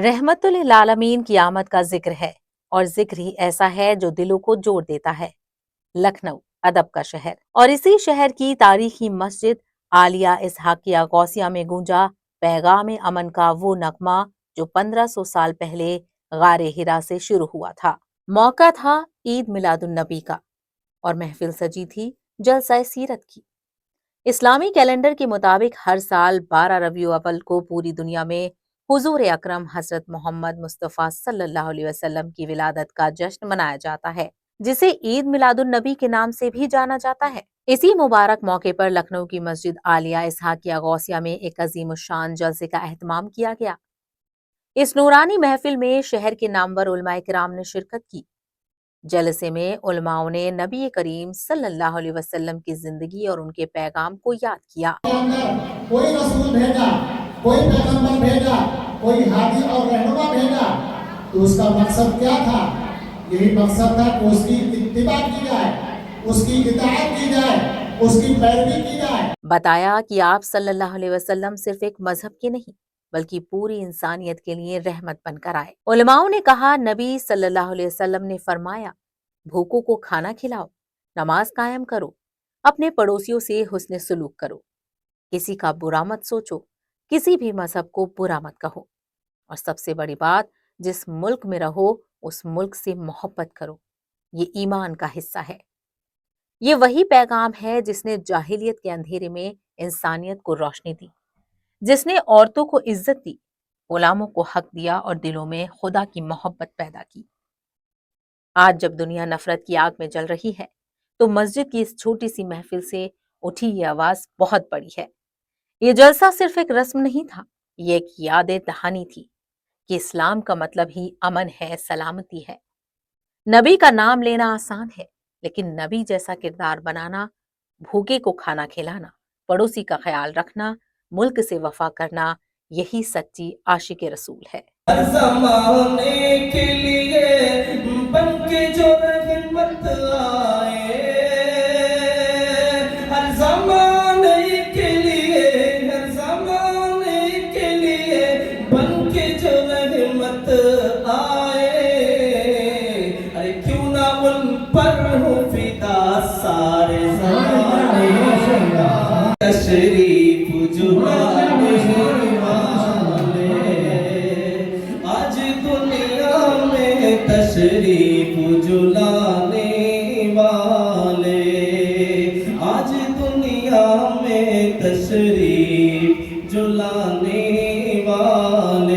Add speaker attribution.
Speaker 1: رحمت للعالمین کی آمد کا ذکر ہے اور ذکر ہی ایسا ہے جو دلوں کو جوڑ دیتا ہے۔ لکھنؤ ادب کا شہر، اور اسی شہر کی تاریخی مسجد عالیہ اسحاقیہ غوثیہ میں گونجا پیغام امن کا وہ نغمہ جو 1500 سال پہلے غار ہرا سے شروع ہوا تھا۔ موقع تھا عید میلاد النبی کا اور محفل سجی تھی جلسہ سیرت کی۔ اسلامی کیلنڈر کے مطابق ہر سال 12 ربیع الاول کو پوری دنیا میں حضور اکرم حضرت محمد مصطفیٰ صلی اللہ علیہ وسلم کی ولادت کا جشن منایا جاتا ہے، جسے عید میلاد النبی کے نام سے بھی جانا جاتا ہے۔ اسی مبارک موقع پر لکھنؤ کی مسجد عالیہ اسحاقیہ غوثیہ میں ایک عظیم الشان جلسے کا اہتمام کیا گیا۔ اس نورانی محفل میں شہر کے نامور علماء کرام نے شرکت کی۔ جلسے میں علماء نے نبی کریم صلی اللہ علیہ وسلم کی زندگی اور ان کے پیغام کو یاد کیا۔
Speaker 2: کوئی رسول بھیجا، کوئی پیغمبر بھیجا، کوئی ہادی اور رہنما بھیجا، تو اس کا مقصد کیا تھا؟ یہی مقصد تھا کہ اس کی اتباع کی جائے، اس کی اطاعت کی جائے، اس کی پیروی کی جائے۔
Speaker 1: بتایا کہ آپ صلی اللہ علیہ وسلم صرف ایک مذہب کے نہیں بلکہ پوری انسانیت کے لیے رحمت بن کر آئے۔ علماؤں نے کہا، نبی صلی اللہ علیہ وسلم نے فرمایا، بھوکوں کو کھانا کھلاؤ، نماز قائم کرو، اپنے پڑوسیوں سے حسن سلوک کرو، کسی کا برا مت سوچو، کسی بھی مذہب کو برا مت کہو، اور سب سے بڑی بات، جس ملک میں رہو اس ملک سے محبت کرو، یہ ایمان کا حصہ ہے۔ یہ وہی پیغام ہے جس نے جاہلیت کے اندھیرے میں انسانیت کو روشنی دی، جس نے عورتوں کو عزت دی، غلاموں کو حق دیا اور دلوں میں خدا کی محبت پیدا کی۔ آج جب دنیا نفرت کی آگ میں جل رہی ہے تو مسجد کی اس چھوٹی سی محفل سے اٹھی یہ آواز بہت بڑی ہے۔ یہ جلسہ صرف ایک رسم نہیں تھا، یہ ایک یاد دہانی تھی کہ اسلام کا مطلب ہی امن ہے، سلامتی ہے۔ نبی کا نام لینا آسان ہے، لیکن نبی جیسا کردار بنانا، بھوکے کو کھانا کھلانا، پڑوسی کا خیال رکھنا، ملک سے وفا کرنا، یہی سچی عاشق رسول ہے۔
Speaker 3: ہر زمانے کے لیے بن کے جو رحمت آئے، ہر زمانے کے لیے، ہر زمانے کے لیے بن کے جو رحمت آئے، ارے کیوں نہ ان پر ہو فدا سارے زمانے کا تشریف جو لانے والے، آج دنیا میں تشریف جو لانے والے، آج دنیا میں تشریف جو لانے والے۔